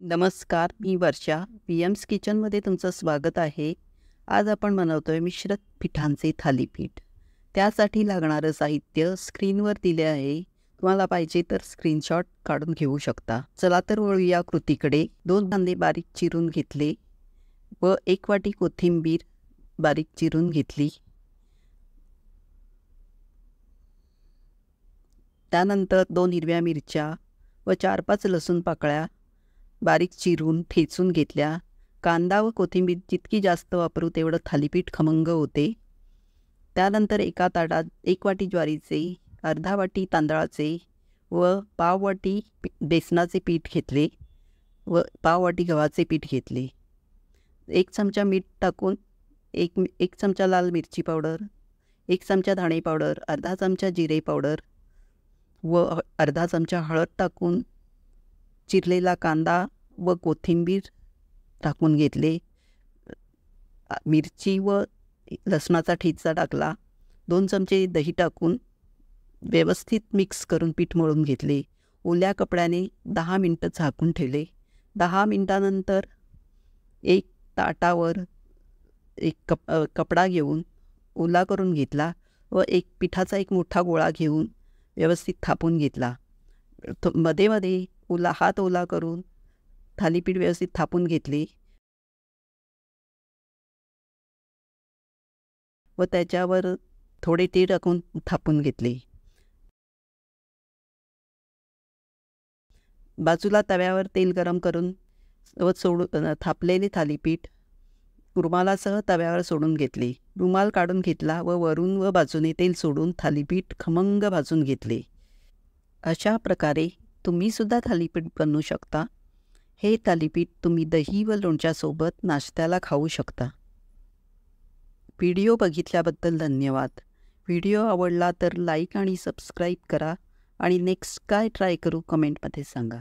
नमस्कार, मी वर्षा. पी.एम्स किचनमध्ये तुमचं स्वागत आहे. आज आपण बनवतोय मिश्र पिठांचे थालीपीठ. त्यासाठी लागणारं साहित्य स्क्रीनवर दिले आहे. तुम्हाला पाहिजे तर स्क्रीनशॉट काढून घेऊ शकता. चला तर वळूया कृतीकडे. 2 कांदे बारीक चिरून घेतले व 1 वाटी कोथिंबीर बारीक चिरून घेतली. त्यानंतर 2 हिरव्या मिरच्या व 4-5 लसूण पाकळ्या बारीक चिरून ठेचून घेतल्या. कांदा व कोथिंबीर जितकी जास्त वापरू तेवढं थालीपीठ खमंग होते. त्यानंतर एका ताटात 1 वाटी ज्वारीचे, अर्धा वाटी तांदळाचे व पाव वाटी बेसनाचे पीठ घेतले व पाव वाटी गव्हाचे पीठ घेतले. 1 चमचा मीठ टाकून एक चमचा लाल मिरची पावडर, 1 चमचा धणे पावडर, अर्धा चमचा जिरे पावडर व अर्धा चमचा हळद टाकून चिरलेला कांदा व कोथिंबीर टाकून घेतले. मिरची व लसणाचा ठेचा टाकला. 2 चमचे दही टाकून व्यवस्थित मिक्स करून पीठ मळून घेतले. ओल्या कपड्याने 10 मिनटं झाकून ठेवले. 10 मिनटानंतर एक ताटावर कपडा घेऊन ओला करून घेतला व पिठाचा एक मोठा गोळा घेऊन व्यवस्थित थापून घेतला. मध्ये मध्ये हात ओला करून थालीपीठ व्यवस्थित थापून घेतले व त्याच्यावर थोडे तेल टाकून थापून घेतले. बाजूला तव्यावर तेल गरम करून व थापलेले थालीपीठ रुमालासह तव्यावर सोडून घेतले. रुमाल काढून घेतला व वरून व बाजूने तेल सोडून थालीपीठ खमंग भाजून घेतले. अशा प्रकारे तुम्हीसुद्धा थालीपीठ बनवू शकता. हे थालीपीठ तुम्ही दही व लोणच्यासोबत नाश्त्याला खाऊ शकता. व्हिडिओ बघितल्याबद्दल धन्यवाद. व्हिडिओ आवडला तर लाईक आणि सबस्क्राईब करा आणि नेक्स्ट काय ट्राय करू कमेंटमध्ये सांगा.